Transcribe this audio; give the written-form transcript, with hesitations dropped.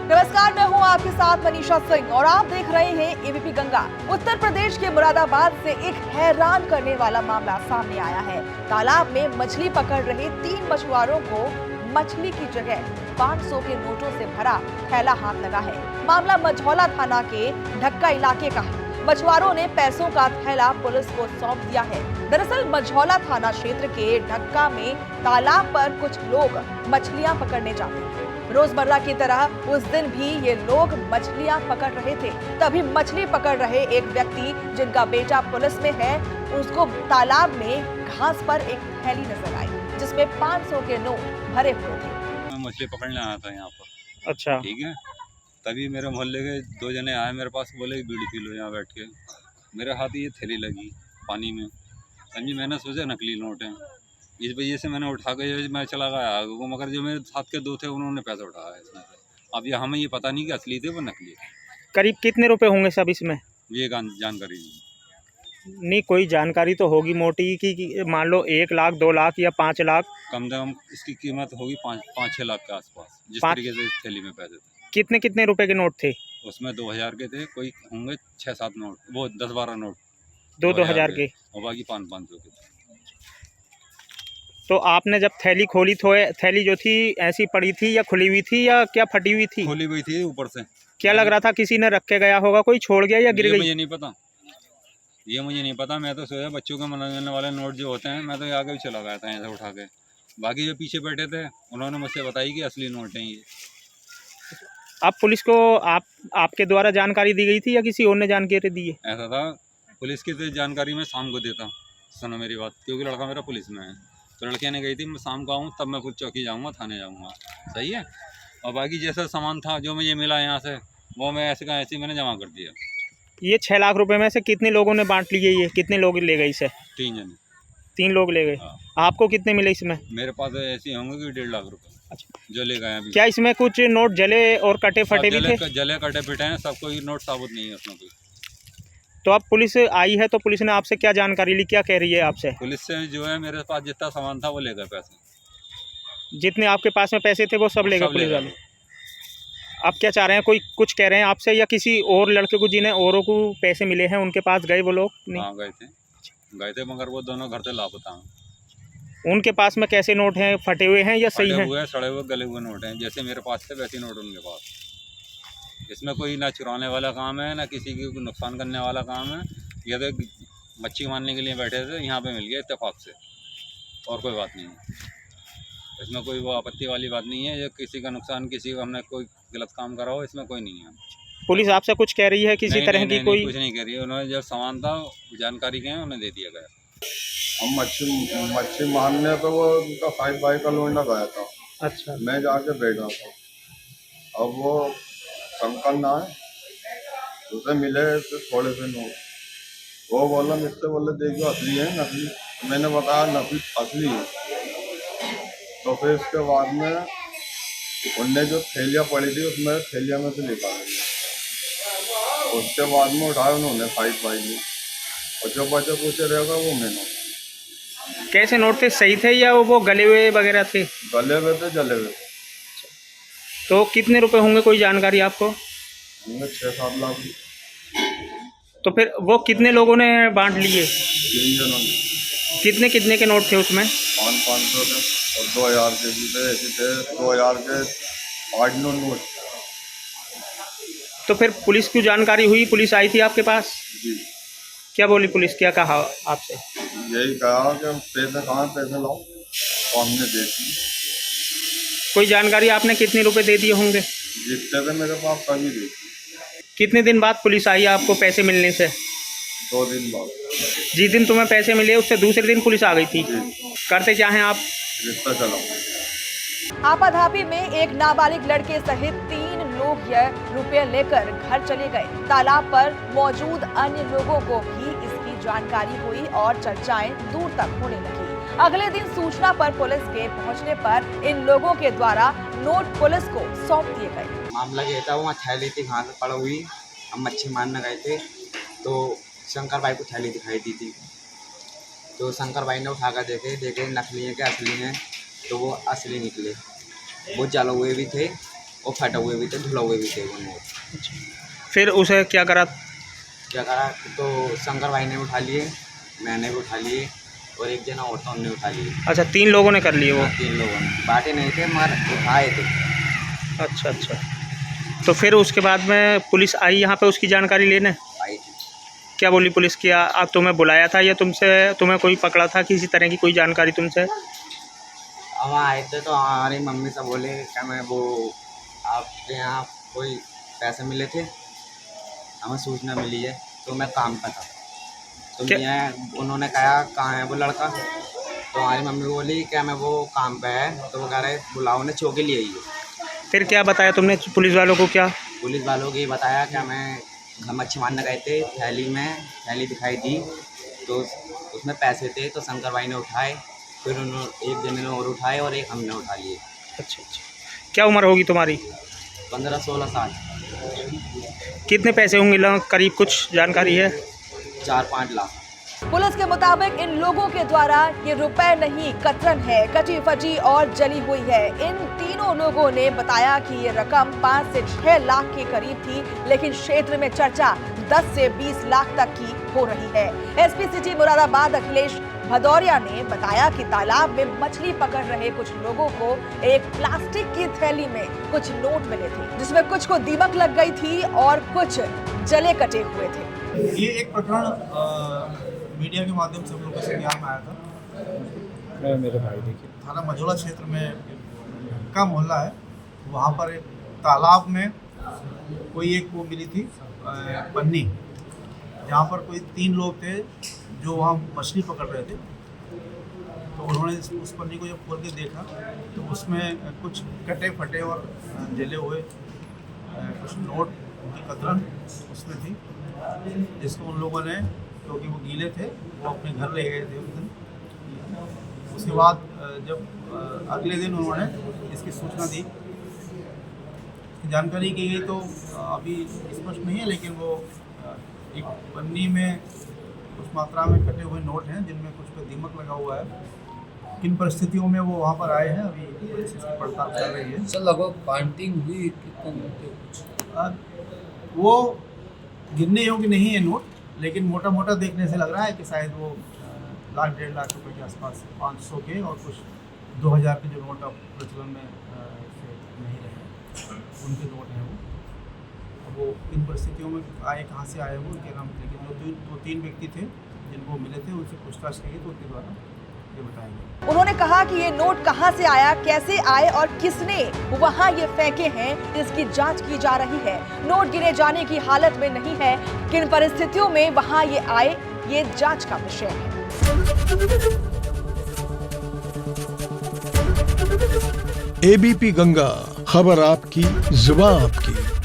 नमस्कार, मैं हूं आपके साथ मनीषा सिंह और आप देख रहे हैं एबीपी गंगा। उत्तर प्रदेश के मुरादाबाद से एक हैरान करने वाला मामला सामने आया है। तालाब में मछली पकड़ रहे 3 मछुआरों को मछली की जगह 500 के नोटों से भरा थैला हाथ लगा है। मामला मझौला थाना के ढक्का इलाके का है। मछुआरों ने पैसों का थैला पुलिस को सौंप दिया है। दरअसल मझौला थाना क्षेत्र के ढक्का में तालाब पर कुछ लोग मछलियां पकड़ने जाते हैं। रोजमर्रा की तरह उस दिन भी ये लोग मछलियां पकड़ रहे थे। तभी मछली पकड़ रहे एक व्यक्ति जिनका बेटा पुलिस में है, उसको तालाब में घास पर एक थैली नजर आई जिसमें 500 के नोट भरे हुए थे। मैं मछली पकड़ने आया था यहाँ पर। अच्छा, ठीक है, तभी मेरे मोहल्ले के 2 जने आए मेरे पास, बोले बीड़ी पी लो यहाँ बैठ के। मेरे हाथ ये थैली लगी पानी में, समझी। मैंने सोचा नकली नोट है, इस वजह से मैंने उठा के मैं चला गया आगे को, मगर जो मेरे साथ के 2 थे उन्होंने पैसा उठाया इसमें से। अब ये हमें ये पता नहीं कि असली थे वो नकली है। करीब कितने रुपए होंगे सब इसमें? ये जानकारी नहीं। नहीं, कोई जानकारी तो होगी मोटी कि मान लो 1 लाख, 2 लाख या 5 लाख। कम से कम इसकी कीमत होगी 5-6 लाख के आसपास, जिस 5 तरीके से इस थैली में पैसे थे। कितने कितने रुपए के नोट थे? उसमें 2000 के थे, कोई होंगे 6-7 नोट, वो 10-12 नोट 2-2 हज़ार के, और बाकी 500 के थे। तो आपने जब थैली खोली तो थैली जो थी ऐसी पड़ी थी या खुली हुई थी या क्या फटी हुई थी? खोली हुई थी ऊपर से। क्या लग रहा था किसी ने रख के गया होगा, कोई छोड़ गया या गिर ये गई? मुझे नहीं पता, ये मुझे नहीं पता। मैं तो सोचा बच्चों के मनोरंजन वाले नोट जो होते हैं, मैं तो आगे भी चला गया था ऐसे उठा के। बाकी जो पीछे बैठे थे उन्होंने मुझसे बताई कि असली नोट हैं ये। अब पुलिस को आपके द्वारा जानकारी दी गई थी या किसी और ने जानकारी दी है? ऐसा था, पुलिस की तो जानकारी मैं शाम को देता, सुनो मेरी बात, क्योंकि लड़का मेरा पुलिस में है। तो लड़के ने कही थी मैं शाम को आऊँ तब मैं खुद चौकी जाऊँगा, थाने जाऊँगा, सही है। और बाकी जैसा सामान था जो मुझे मिला यहाँ से, वो मैं ऐसे का ऐसे मैंने जमा कर दिया। ये 6 लाख रुपए में से कितने लोगों ने बांट लिए? ये कितने लोग ले गए इसे? 3 जने। 3 लोग ले गए। हाँ। आपको कितने मिले इसमें? मेरे पास ऐसे होंगे कि 1.5 लाख रुपए अच्छा, जो ले गए अभी। क्या इसमें कुछ नोट जले और कटे फटे भी थे? जले कटे पिटे हैं, सब कोई नोट साबुत नहीं है उसमें कोई। तो अब पुलिस आई है, तो पुलिस ने आपसे क्या जानकारी ली, क्या कह रही है आपसे? पुलिस से जो है मेरे पास जितना सामान था वो ले गए पैसे, जितने आपके पास में पैसे थे वो सब ले गए पुलिस वाले। अब क्या चाह रहे हैं, कोई कुछ कह रहे हैं आपसे या किसी और लड़के को जिन्हें औरों को पैसे मिले हैं उनके पास गए वो लोग? नहीं, हाँ गए थे मगर वो दोनों घर से लापता हैं। उनके पास में कैसे नोट हैं? फटे हुए हैं या सही फटे हैं? हुए सड़े हुए गले हुए नोट हैं, जैसे मेरे पास थे वैसे नोट उनके पास। इसमें कोई ना चुराने वाला काम है ना किसी की नुकसान करने वाला काम है। ये तो मच्छी मारने के लिए बैठे थे, यहाँ पे मिल गया इत्तेफाक से, और कोई बात नहीं है इसमें। कोई वो आपत्ति वाली बात नहीं है, ये किसी का नुकसान, किसी को हमने कोई गलत काम करा हो, इसमें कोई नहीं है। पुलिस आपसे कुछ कह रही है किसी तरह की? कोई कुछ नहीं कह रही है। उन्होंने जो सामान था जानकारी के उन्हें दे दिया गया। हम मच्छी मारने पे वो उनका 5 बाई का लोंडा गया था। अच्छा, मैं जाके बैठा था। अब वो शंकर ना है, उसे मिले तो थोड़े से नोट, वो बोला मुझसे, बोले देखो असली है नकली? मैंने बताया नकली असली है। तो फिर इसके बाद में उनने जो थैलियाँ पड़ी थी उसमें थैलियाँ में से निकाल लिया। उसके बाद में उठाया उन्होंने 5 बाई में, और जो बचे पूछे रहेगा वो मैंने। कैसे नोट थे? सही थे या वो गले हुए वगैरह थे? गले हुए थे, जले हुए। तो कितने रुपए होंगे, कोई जानकारी आपको? 6-7 लाख। तो फिर वो कितने लोगों ने बांट लिए? 3 जनों ने। कितने कितने के नोट थे उसमें? 500 के और 2000 के भी थे, ऐसे थे 2000 के 8-9 नोट। तो फिर पुलिस की जानकारी हुई, पुलिस आई थी आपके पास? जी। क्या बोली पुलिस, क्या कहा आपसे? यही कहा कि पैसे कहाँ, पैसे लाओ, तो हमने दे दिए। कोई जानकारी आपने कितने रुपए दे दिए होंगे? जितने थे मेरे पास सभी दे दिए। कितने दिन बाद पुलिस आई आपको पैसे मिलने से? 2 दिन बाद। जिस दिन तुम्हें पैसे मिले उससे दूसरे दिन पुलिस आ गई थी। जी। करते क्या हैं आप? रिश्ता चला। आपाधापी में एक नाबालिग लड़के सहित 3 लोग यह रुपए लेकर घर चले गए। तालाब पर मौजूद अन्य लोगों को भी इसकी जानकारी हुई और चर्चाएं दूर तक होने लगी। अगले दिन सूचना पर पुलिस के पहुंचने पर इन लोगों के द्वारा नोट पुलिस को सौंप दिए गए। मामला ये था, वहाँ थैली थी घास पड़ हुई, हम मच्छी मारने गए थे तो शंकर भाई को थैली दिखाई दी थी। तो शंकर भाई ने उठा कर देखे नकली है क्या असली हैं, तो वो असली निकले। वो जले हुए भी थे वो फटे हुए भी थे, धुले हुए भी थे वो नोट। फिर उसे क्या करा? क्या करा तो शंकर भाई ने उठा लिए, मैंने भी उठा लिए और एक जना और था उन्होंने उठा लिए। अच्छा, 3 लोगों ने कर लिए वो? 3 लोगों ने, बांटे नहीं थे मगर उठाए थे। अच्छा अच्छा। तो फिर उसके बाद में पुलिस आई यहाँ पे उसकी जानकारी लेने? आई थी। क्या बोली पुलिस? क्या आप तुम्हें बुलाया था या तुम्हें कोई पकड़ा था, किसी तरह की कोई जानकारी तुमसे? अब आए थे तो हमारी मम्मी से बोले क्या मैं वो आपके यहाँ कोई पैसे मिले थे, हमें सूचना मिली है, तो मैं काम पर था। तो मैं उन्होंने कहा कहाँ है वो लड़का, तो हमारी मम्मी बोली क्या मैं वो काम पे है, तो वो कह रहे बुलाओ ने चौके लिए ही। फिर क्या बताया तुमने पुलिस वालों को? क्या पुलिस वालों को ये बताया क्या मैं घर मच्छी मारने गए थे, थैली दिखाई दी तो उसमें पैसे थे, तो शंकर भाई ने उठाए, फिर उन्होंने एक जने ने और उठाए और एक हमने उठा लिए। अच्छा अच्छा। क्या उम्र होगी तुम्हारी? 15-16 साल। कितने पैसे होंगे करीब, कुछ जानकारी है? 4-5 लाख। पुलिस के मुताबिक इन लोगों के द्वारा ये रुपए नहीं कतरन है, कटी फटी और जली हुई है। इन तीनों लोगों ने बताया कि ये रकम 5 से 6 लाख के करीब थी, लेकिन क्षेत्र में चर्चा 10 से 20 लाख तक की हो रही है। एसपी सिटी मुरादाबाद अखिलेश भदौरिया ने बताया कि तालाब में मछली पकड़ रहे कुछ लोगों को एक प्लास्टिक की थैली में कुछ नोट मिले थे, जिसमें कुछ को दीमक लग गई थी और कुछ जले कटे हुए थे। ये एक प्रकरण मीडिया के माध्यम से हम लोग के संज्ञान में आया था। मेरे भाई देखिए, थाना मझौला क्षेत्र में का मोहल्ला है, वहाँ पर एक तालाब में कोई एक वो मिली थी पन्नी, जहाँ पर कोई 3 लोग थे जो वहाँ मछली पकड़ रहे थे। तो उन्होंने उस पन्नी को जब खोल के देखा तो उसमें कुछ कटे फटे और जले हुए कुछ नोट की कतरन उसमें थी, जिसको उन लोगों ने, क्योंकि वो गीले थे, वो अपने घर ले गए थे उस दिन। उसके बाद जब अगले दिन उन्होंने इसकी सूचना दी, जानकारी की गई, तो अभी स्पष्ट नहीं है, लेकिन वो एक पन्नी में कुछ मात्रा में कटे हुए नोट हैं जिनमें कुछ पे दीमक लगा हुआ है। किन परिस्थितियों में वो वहाँ पर आए हैं अभी पुलिस इसकी पड़ताल कर रही है। सर लगभग बांटिंग हुई कितने नोट? वो गिनने योग्य नहीं है नोट, लेकिन मोटा मोटा देखने से लग रहा है कि शायद वो 1-1.5 लाख रुपए के आसपास, 500 के और कुछ 2000 के जो नोट अब प्रचलन में नहीं रहे, उनके नोट हैं वो। अब वो इन परिस्थितियों में आए, कहाँ से आए वो क्या नाम, लेकिन जो 2-3 व्यक्ति थे जिनको मिले थे उनसे पूछताछ की गई तो उनके द्वारा ये बताया गया। उन्होंने कहा कि ये नोट कहां से आया, कैसे आए और किसने वहां ये फेंके हैं, इसकी जांच की जा रही है। नोट गिने जाने की हालत में नहीं है, किन परिस्थितियों में वहां ये आए, ये जांच का विषय है। एबीपी गंगा, खबर आपकी, जुबान आपकी।